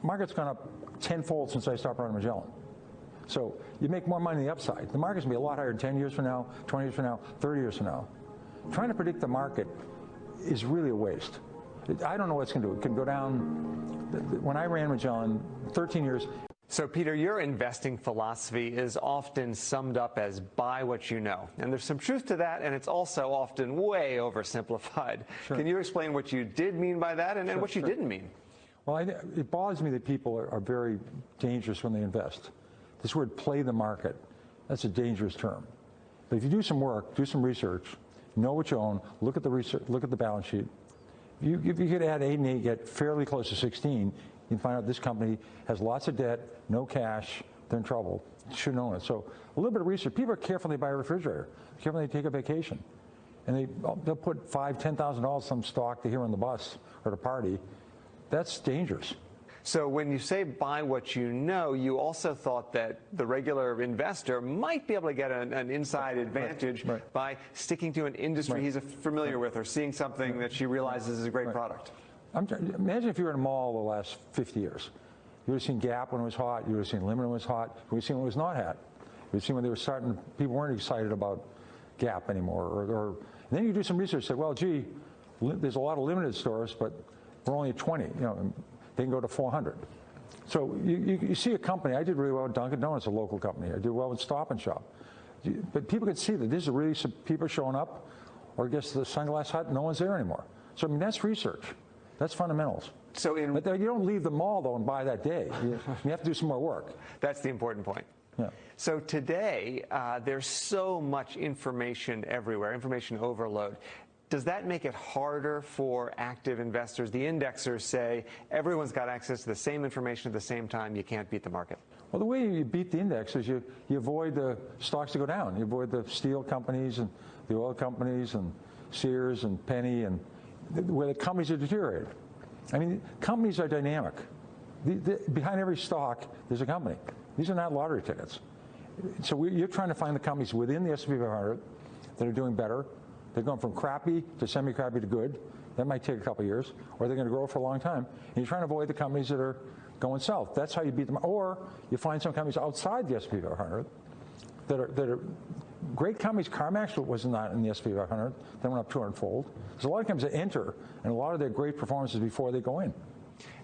market's gone up tenfold since I stopped running Magellan. So you make more money on the upside. The market's going to be a lot higher 10 years from now, 20 years from now, 30 years from now. Trying to predict the market is really a waste. I don't know what it's going to do. It can go down. When I ran Magellan, 13 years. So, Peter, your investing philosophy is often summed up as buy what you know. And there's some truth to that, and it's also often way oversimplified. Sure. Can you explain what you did mean by that and what you didn't mean? Well, it bothers me that people are very dangerous when they invest. This word play the market, that's a dangerous term. But if you do some work, do some research, know what you own, look at the research, look at the balance sheet. If you could add 8 and 8, get fairly close to 16, you can find out this company has lots of debt, no cash, they're in trouble. You shouldn't own it. So a little bit of research. People are careful when they buy a refrigerator, careful when they take a vacation. And they'll put $5,000, $10,000 some stock to hear on the bus or at a party. That's dangerous. So when you say buy what you know, you also thought that the regular investor might be able to get an inside advantage by sticking to an industry he's familiar with or seeing something that she realizes is a great product. Imagine if you were in a mall the last 50 years. You would have seen Gap when it was hot. You would have seen Limited when it was hot. You would have seen when it was not hot. You would have seen when they were starting, people weren't excited about Gap anymore. And then you do some research, say, well, gee, there's a lot of limited stores, but we're only at 20. You know, they can go to 400. So you see a company. I did really well with Dunkin' Donuts, a local company. I did well with Stop and Shop. But people could see that this is really some people showing up, or I guess the Sunglass Hut, no one's there anymore. So I mean, that's research. That's fundamentals. So but you don't leave the mall, though, and buy that day. You have to do some more work. That's the important point. Yeah. So today, there's so much information everywhere, information overload. Does that make it harder for active investors? The indexers say everyone's got access to the same information at the same time. You can't beat the market. Well, the way you beat the index is you avoid the stocks to go down. You avoid the steel companies and the oil companies and Sears and Penny and where the companies are deteriorated. I mean, companies are dynamic. Behind every stock, there's a company. These are not lottery tickets. So you're trying to find the companies within the S&P 500 that are doing better. They're going from crappy to semi-crappy to good. That might take a couple of years, or they're going to grow for a long time. And you're trying to avoid the companies that are going south. That's how you beat them. Or you find some companies outside the S&P 500 that are great companies. CarMax was not in the S&P 500. They went up 200-fold. There's a lot of companies that enter, and a lot of their great performances before they go in.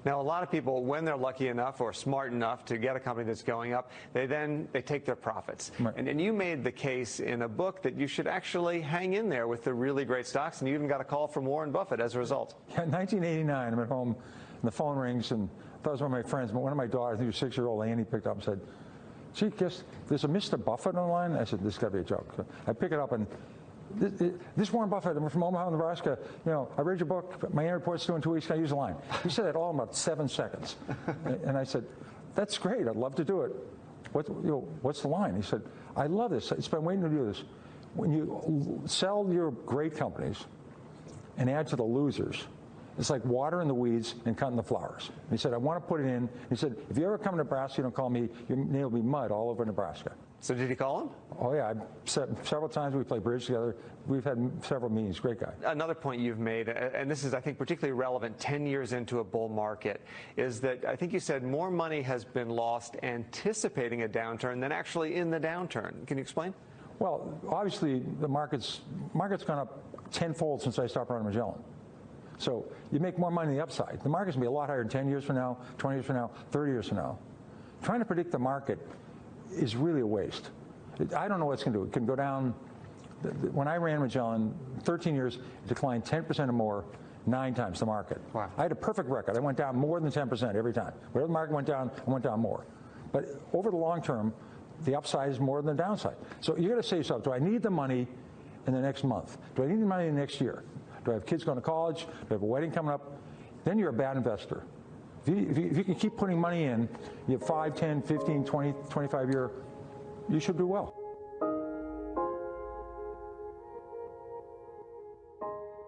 Now, a lot of people, when they're lucky enough or smart enough to get a company that's going up, they take their profits. Right. And you made the case in a book that you should actually hang in there with the really great stocks, and you even got a call from Warren Buffett as a result. Yeah, in 1989, I'm at home, and the phone rings, and I thought it was one of my friends, but one of my daughters, I think it was 6-year-old Annie, picked up and said, gee, guess there's a Mr. Buffett online? I said, this has got to be a joke. So I pick it up, and this Warren Buffett, I'm from Omaha, Nebraska. You know, I read your book. My annual report's due in 2 weeks. Can I use the line? He said that all in about 7 seconds. And I said, that's great. I'd love to do it. What's the line? He said, I love this. It's been waiting to do this. When you sell your great companies and add to the losers, it's like watering the weeds and cutting the flowers. And he said, I want to put it in. He said, if you ever come to Nebraska, you don't call me, your name will be mud all over Nebraska. So did he call him? Oh, yeah. Several times we played bridge together. We've had several meetings. Great guy. Another point you've made, and this is, I think, particularly relevant 10 years into a bull market, is that I think you said more money has been lost anticipating a downturn than actually in the downturn. Can you explain? Well, obviously, the market's gone up tenfold since I stopped running Magellan. So you make more money on the upside. The market's going to be a lot higher 10 years from now, 20 years from now, 30 years from now. Trying to predict the market is really a waste. I don't know what it's going to do. It can go down. When I ran Magellan, 13 years, it declined 10% or more, 9 times the market. Wow. I had a perfect record. I went down more than 10% every time. Whenever the market went down, I went down more. But over the long term, the upside is more than the downside. So you got to say to yourself, do I need the money in the next month? Do I need the money in the next year? Do I have kids going to college? Do I have a wedding coming up? Then you're a bad investor. If you can keep putting money in, you have 5, 10, 15, 20, 25 year, you should do well.